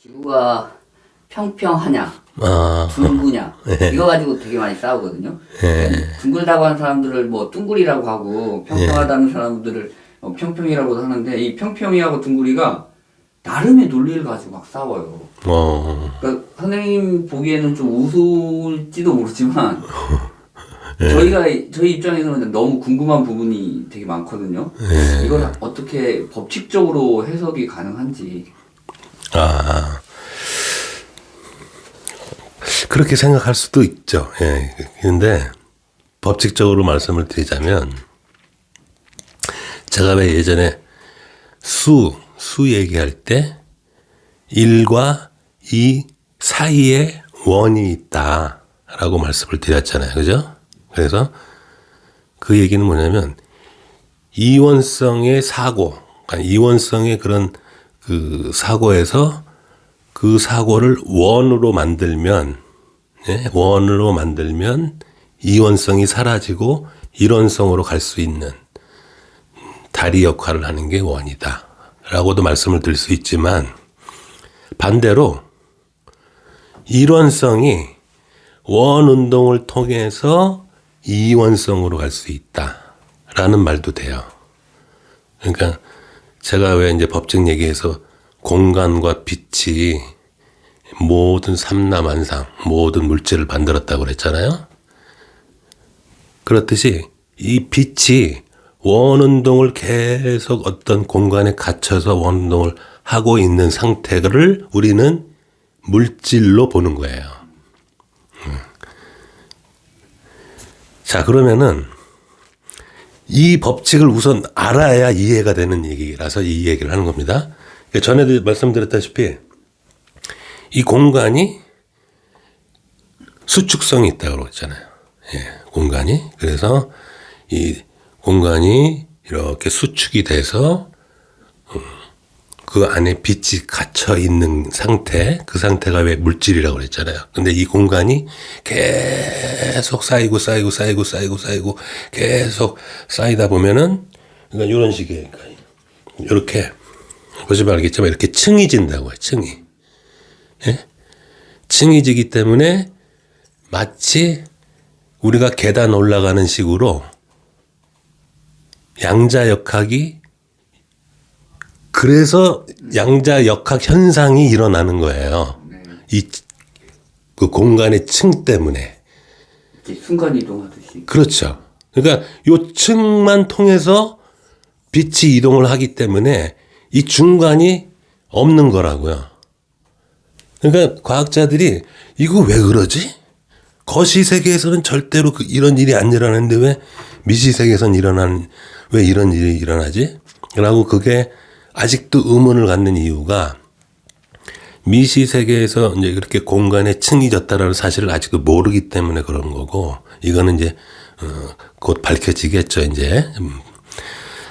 지구가 평평하냐, 둥구냐, 이거 가지고 되게 많이 싸우거든요. 둥글다고 하는 사람들을 뭐 둥글이라고 하고, 평평하다는 사람들을 평평이라고도 하는데, 이 평평이하고 둥글이가 나름의 논리를 가지고 막 싸워요. 그러니까 선생님 보기에는 좀 우스울지도 모르지만, 저희 입장에서는 너무 궁금한 부분이 되게 많거든요. 이걸 어떻게 법칙적으로 해석이 가능한지. 그렇게 생각할 수도 있죠. 근데 법칙적으로 말씀을 드리자면, 제가 왜 예전에 수 얘기할 때 1과 2 사이에 원이 있다라고 말씀을 드렸잖아요. 그죠? 그래서 그 얘기는 뭐냐면, 이원성의 사고, 그러니까 이원성의 그런 그 사고에서 그 사고를 원으로 만들면 이원성이 사라지고 일원성으로 갈 수 있는 다리 역할을 하는 게 원이다 라고도 말씀을 드릴 수 있지만, 반대로 일원성이 원 운동을 통해서 이원성으로 갈 수 있다 라는 말도 돼요. 그러니까 제가 왜 이제 법칙 얘기해서 공간과 빛이 모든 삼라만상, 모든 물질을 만들었다고 그랬잖아요. 그렇듯이 이 빛이 원운동을 계속 어떤 공간에 갇혀서 원운동을 하고 있는 상태를 우리는 물질로 보는 거예요. 자, 그러면은 이 법칙을 우선 알아야 이해가 되는 얘기라서 이 얘기를 하는 겁니다. 전에도 말씀드렸다시피 이 공간이 수축성이 있다고 그랬잖아요. 공간이. 그래서 이 공간이 이렇게 수축이 돼서 그 안에 빛이 갇혀 있는 상태, 그 상태가 왜 물질이라고 그랬잖아요. 근데 이 공간이 계속 쌓이고 계속 쌓이다 보면은, 그러니까 이런 식의, 이렇게 보시면 알겠지만 이렇게 층이 진다고 해요. 층이. 층이 지기 때문에 마치 우리가 계단 올라가는 식으로 양자역학이, 그래서 양자역학 현상이 일어나는 거예요. 그 공간의 층 때문에. 순간 이동하듯이. 그렇죠. 그러니까 요 층만 통해서 빛이 이동을 하기 때문에 이 중간이 없는 거라고요. 그러니까 과학자들이 이거 왜 그러지? 거시세계에서는 절대로 이런 일이 안 일어나는데 왜 미시세계에서는 왜 이런 일이 일어나지? 라고 그게 아직도 의문을 갖는 이유가, 미시세계에서 이제 그렇게 공간에 층이 졌다라는 사실을 아직도 모르기 때문에 그런 거고, 이거는 이제 곧 밝혀지겠죠, 이제.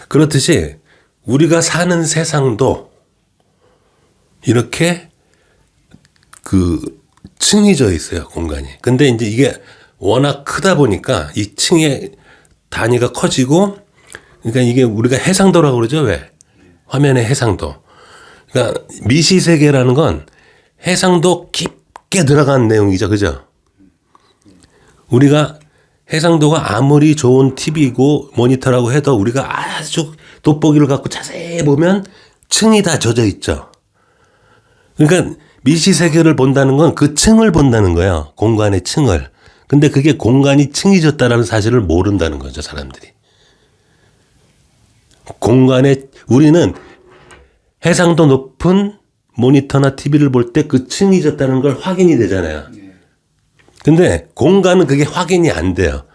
그렇듯이 우리가 사는 세상도 이렇게 층이 져 있어요, 공간이. 근데 이제 이게 워낙 크다 보니까 이 층의 단위가 커지고, 그러니까 이게 우리가 해상도라고 그러죠, 왜? 화면의 해상도. 그러니까 미시세계라는 건 해상도 깊게 들어간 내용이죠, 그죠? 우리가 해상도가 아무리 좋은 TV고 모니터라고 해도 우리가 아주 돋보기를 갖고 자세히 보면 층이 다 젖어 있죠. 그러니까 미시세계를 본다는 건 그 층을 본다는 거예요. 공간의 층을. 근데 그게 공간이 층이 졌다라는 사실을 모른다는 거죠, 사람들이. 우리는 해상도 높은 모니터나 TV를 볼 때 그 층이 졌다는 걸 확인이 되잖아요. 근데 공간은 그게 확인이 안 돼요.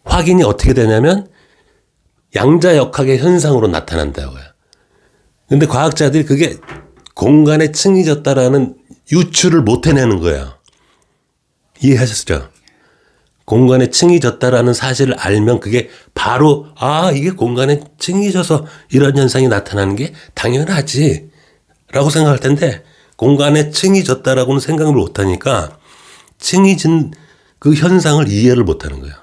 확인이 어떻게 되냐면 양자역학의 현상으로 나타난다고요. 근데 과학자들이 그게 공간의 층이 졌다라는 유추를 못 해내는 거예요. 이해하셨죠? 공간에 층이 졌다라는 사실을 알면 그게 바로 이게 공간에 층이 져서 이런 현상이 나타나는 게 당연하지 라고 생각할 텐데, 공간에 층이 졌다라고는 생각을 못하니까 층이 진 그 현상을 이해를 못하는 거예요.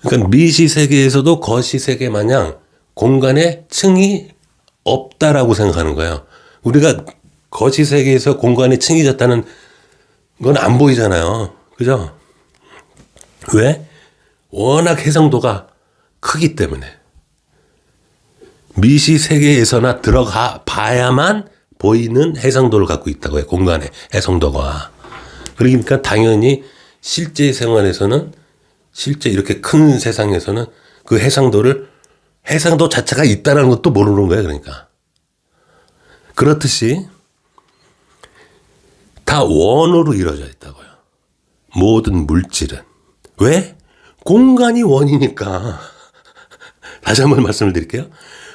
그러니까 미시세계에서도 거시세계 마냥 공간에 층이 없다라고 생각하는 거예요. 우리가 거시 세계에서 공간이 층이졌다는 건 안 보이잖아요. 그죠? 왜? 워낙 해상도가 크기 때문에. 미시 세계에서나 들어가 봐야만 보이는 해상도를 갖고 있다고 해요. 공간의 해상도가. 그러니까 당연히 실제 생활에서는, 실제 이렇게 큰 세상에서는 그 해상도 자체가 있다는 것도 모르는 거예요. 그러니까. 그렇듯이 다 원으로 이루어져 있다고요. 모든 물질은. 왜? 공간이 원이니까. 다시 한번 말씀을 드릴게요.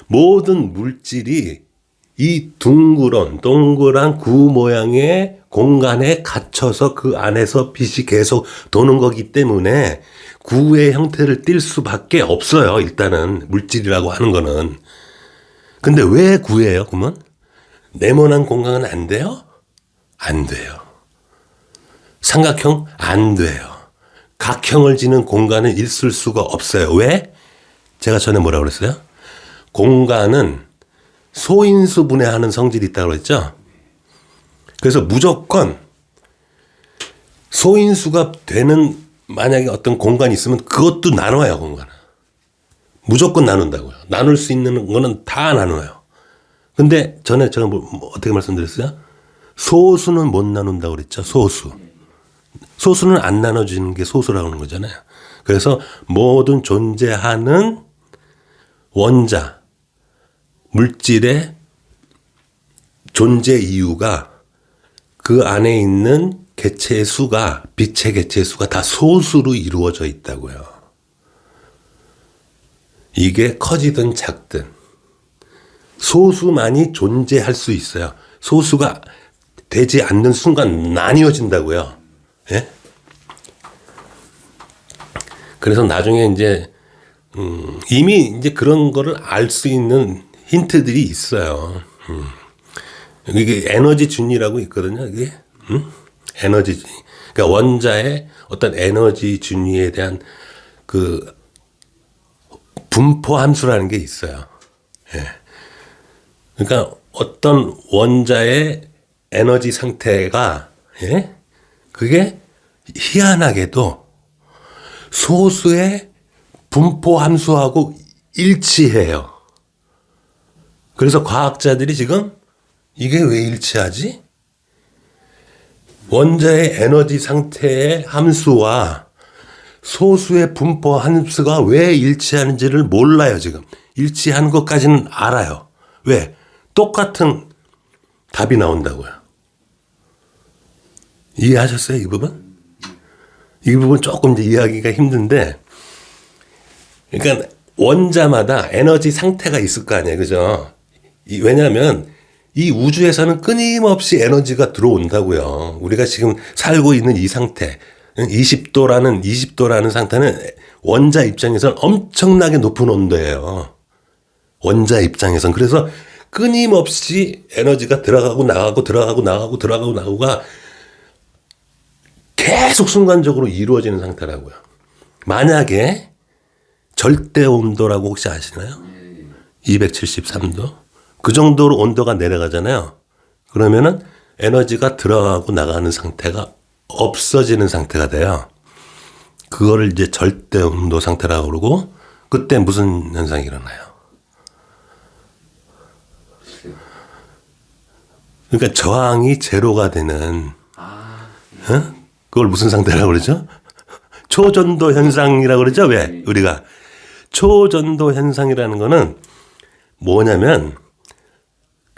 모든 물질이 이 동그란 구 모양의 공간에 갇혀서 그 안에서 빛이 계속 도는 거기 때문에 구의 형태를 띌 수밖에 없어요. 일단은 물질이라고 하는 거는. 근데 왜 구예요? 그러면 네모난 공간은 안 돼요? 안 돼요. 삼각형? 안 돼요. 각형을 지는 공간은 있을 수가 없어요. 왜? 제가 전에 뭐라고 그랬어요? 공간은 소인수 분해하는 성질이 있다고 그랬죠? 그래서 무조건 소인수가 되는 만약에 어떤 공간이 있으면 그것도 나눠요, 공간은. 무조건 나눈다고요. 나눌 수 있는 거는 다 나눠요. 근데 전에 제가 어떻게 말씀드렸어요? 소수는 못 나눈다고 그랬죠, 소수. 소수는 안 나눠지는 게 소수라고 하는 거잖아요. 그래서 모든 존재하는 원자, 물질의 존재 이유가 그 안에 있는 개체의 수가, 빛의 개체의 수가 다 소수로 이루어져 있다고요. 이게 커지든 작든 소수만이 존재할 수 있어요. 소수가 되지 않는 순간 나뉘어진다고요. 예? 그래서 나중에 이제 이미 이제 그런 거를 알 수 있는 힌트들이 있어요. 이게 에너지 준위라고 있거든요. 이게 에너지 준위. 그러니까 원자의 어떤 에너지 준위에 대한 그 분포 함수라는 게 있어요. 예. 그러니까 어떤 원자의 에너지 상태가 예? 그게 희한하게도 소수의 분포 함수하고 일치해요. 그래서 과학자들이 지금 이게 왜 일치하지? 원자의 에너지 상태의 함수와 소수의 분포 함수가 왜 일치하는지를 몰라요, 지금. 일치하는 것까지는 알아요. 왜? 똑같은 답이 나온다고요. 이해하셨어요, 이 부분? 이 부분 조금 이제 이해하기가 힘든데, 그러니까 원자마다 에너지 상태가 있을 거 아니에요, 그죠? 왜냐하면 이 우주에서는 끊임없이 에너지가 들어온다고요. 우리가 지금 살고 있는 이 상태, 20도라는 상태는 원자 입장에서는 엄청나게 높은 온도예요. 원자 입장에서는. 그래서 끊임없이 에너지가 들어가고 나가고 들어가고 나가고 들어가고 나가고가 계속 순간적으로 이루어지는 상태라고요. 만약에 절대 온도라고 혹시 아시나요? 273도. 그 정도로 온도가 내려가잖아요. 그러면은 에너지가 들어가고 나가는 상태가 없어지는 상태가 돼요. 그거를 이제 절대 온도 상태라고 그러고, 그때 무슨 현상이 일어나요? 그러니까 저항이 제로가 되는, 그걸 무슨 상태라고 그러죠? 초전도 현상이라고 그러죠? 왜? 우리가. 초전도 현상이라는 거는 뭐냐면,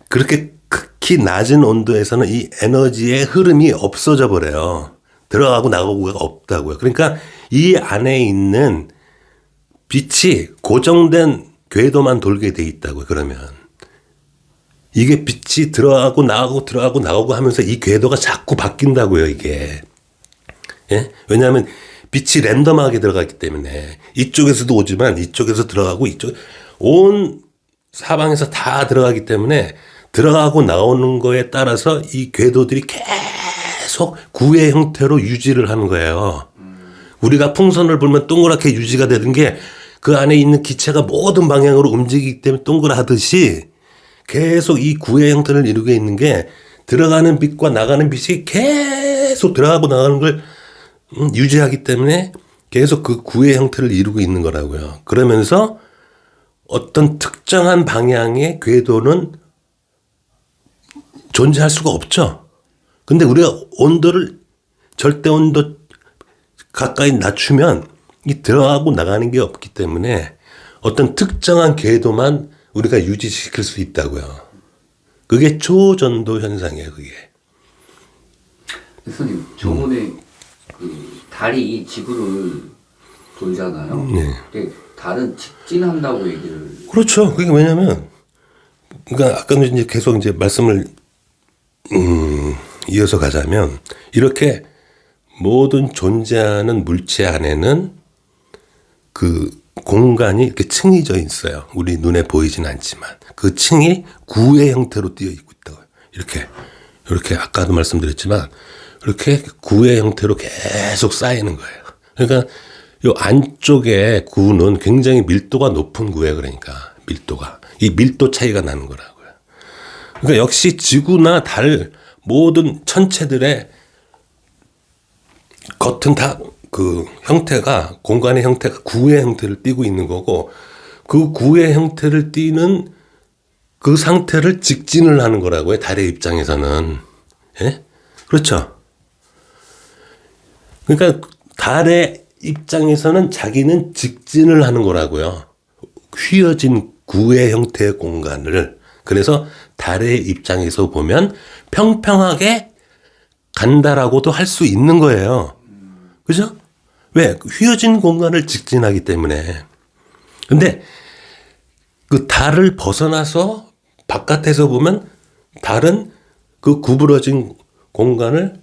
그렇게 극히 낮은 온도에서는 이 에너지의 흐름이 없어져 버려요. 들어가고 나가고가 없다고요. 그러니까 이 안에 있는 빛이 고정된 궤도만 돌게 돼 있다고요. 그러면 이게 빛이 들어가고 나가고 들어가고 나가고 하면서 이 궤도가 자꾸 바뀐다고요. 이게. 예? 왜냐하면 빛이 랜덤하게 들어가기 때문에 이쪽에서도 오지만 이쪽에서 들어가고 이쪽 온 사방에서 다 들어가기 때문에 들어가고 나오는 거에 따라서 이 궤도들이 계속 구의 형태로 유지를 하는 거예요. 우리가 풍선을 불면 동그랗게 유지가 되는 게 그 안에 있는 기체가 모든 방향으로 움직이기 때문에 동그랗듯이 계속 이 구의 형태를 이루고 있는 게 들어가는 빛과 나가는 빛이 계속 들어가고 나가는 걸 유지하기 때문에 계속 그 구의 형태를 이루고 있는 거라고요. 그러면서 어떤 특정한 방향의 궤도는 존재할 수가 없죠. 근데 우리가 온도를 절대 온도 가까이 낮추면 이 들어가고 나가는 게 없기 때문에 어떤 특정한 궤도만 우리가 유지시킬 수 있다고요. 그게 초전도 현상이에요, 그게. 선생님, 저번에 그 달이 지구를 돌잖아요. 네. 근데 달은 직진한다고 얘기를. 그렇죠. 그게 왜냐면, 그러니까 아까도 이제 계속 이제 말씀을 이어서 가자면 이렇게 모든 존재하는 물체 안에는 그 공간이 이렇게 층이 져 있어요. 우리 눈에 보이진 않지만 그 층이 구의 형태로 띄어 있고 있다고요. 이렇게 아까도 말씀드렸지만 이렇게 구의 형태로 계속 쌓이는 거예요. 그러니까 이 안쪽에 구는 굉장히 밀도가 높은 구예요. 그러니까 이 밀도 차이가 나는 거라고요. 그러니까 역시 지구나 달 모든 천체들의 겉은 다 그 형태가 공간의 형태가 구의 형태를 띠고 있는 거고 그 구의 형태를 띠는 그 상태를 직진을 하는 거라고요. 달의 입장에서는. 예? 그렇죠. 그러니까 달의 입장에서는 자기는 직진을 하는 거라고요. 휘어진 구의 형태의 공간을. 그래서 달의 입장에서 보면 평평하게 간다라고도 할 수 있는 거예요. 그죠? 왜? 휘어진 공간을 직진하기 때문에. 근데 그 달을 벗어나서 바깥에서 보면 달은 그 구부러진 공간을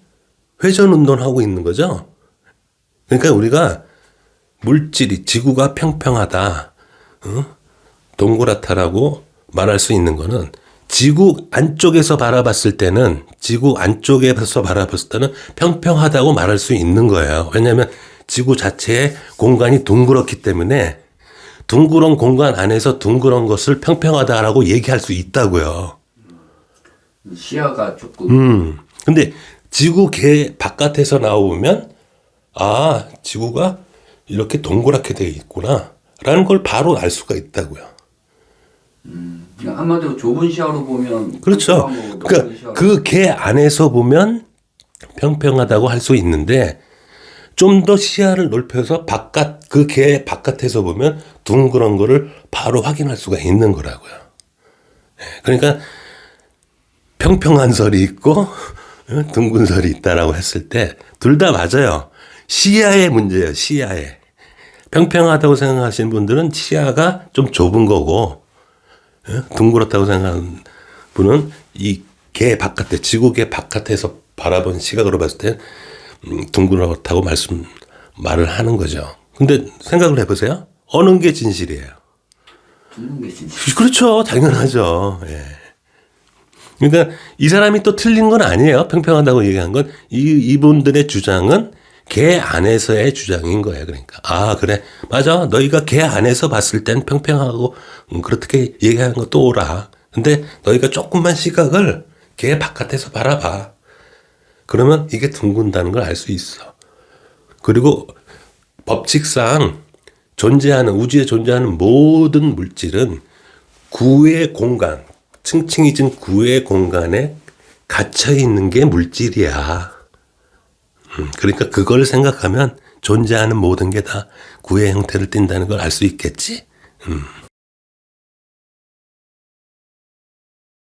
회전 운동하고 있는 거죠. 그러니까 우리가 물질이 지구가 평평하다, 동그랗다라고 말할 수 있는 거는 지구 안쪽에서 바라봤을 때는 평평하다고 말할 수 있는 거예요. 왜냐하면 지구 자체의 공간이 둥그렇기 때문에 둥그런 공간 안에서 둥그런 것을 평평하다라고 얘기할 수 있다고요. 시야가 조금. 근데 지구 개 바깥에서 나오면 아, 지구가 이렇게 동그랗게 되어 있구나라는 걸 바로 알 수가 있다고요. 한마디로 좁은 시야로 보면. 그렇죠. 그러니까 그 개 안에서 보면 평평하다고 할 수 있는데 좀 더 시야를 넓혀서 그 개 바깥에서 보면 둥그런 거를 바로 확인할 수가 있는 거라고요. 그러니까 평평한 설이 있고 둥근 설이 있다라고 했을 때 둘 다 맞아요. 시야의 문제예요. 시야에. 평평하다고 생각하시는 분들은 시야가 좀 좁은 거고 둥그렇다고 생각하는 분은 이 개 바깥에 지구개 바깥에서 바라본 시각으로 봤을 때 둥그렇다고 말을 하는 거죠. 근데 생각을 해보세요. 어느 게 진실이에요? 둥근 게 진짜. 그렇죠. 당연하죠. 예. 그러니까 이 사람이 또 틀린 건 아니에요. 평평하다고 얘기한 건 이분들의 주장은 개 안에서의 주장인 거예요. 그러니까 아 그래 맞아 너희가 개 안에서 봤을 땐 평평하고 그렇게 얘기하는 것도 옳아. 근데 너희가 조금만 시각을 개 바깥에서 바라봐. 그러면 이게 둥근다는 걸 알 수 있어. 그리고 법칙상 우주에 존재하는 모든 물질은 구의 공간, 층층이진 구의 공간에 갇혀 있는 게 물질이야. 그러니까 그걸 생각하면 존재하는 모든 게 다 구의 형태를 띈다는 걸 알 수 있겠지.